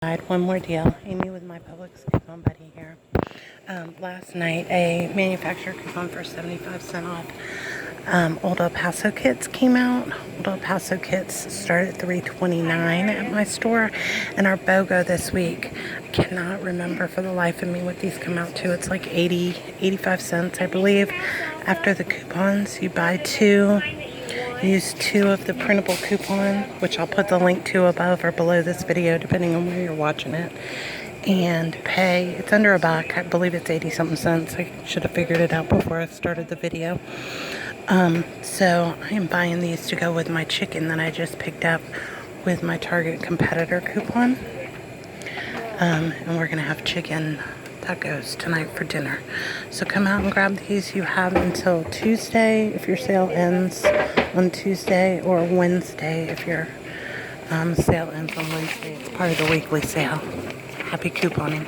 One more deal. Amy with my Publix coupon buddy here. Last night, a manufacturer coupon for 75 cents off. Old El Paso kits came out. Old El Paso kits start at $3.29 at my store, and our BOGO this week, I cannot remember for the life of me what these come out to. It's like 85 cents, I believe. After the coupons, you buy two. Use 2 of the printable coupon, which I'll put the link to above or below this video, depending on where you're watching it, and pay. It's under $1. I believe it's 80-something cents. I should have figured it out before I started the video. So I am buying these to go with my chicken that I just picked up with my Target competitor coupon. And we're going to have chicken tacos tonight for dinner. So come out and grab these. You have until Tuesday if your sale ends on Tuesday, or Wednesday if your sale ends on Wednesday. It's part of the weekly sale. Happy couponing.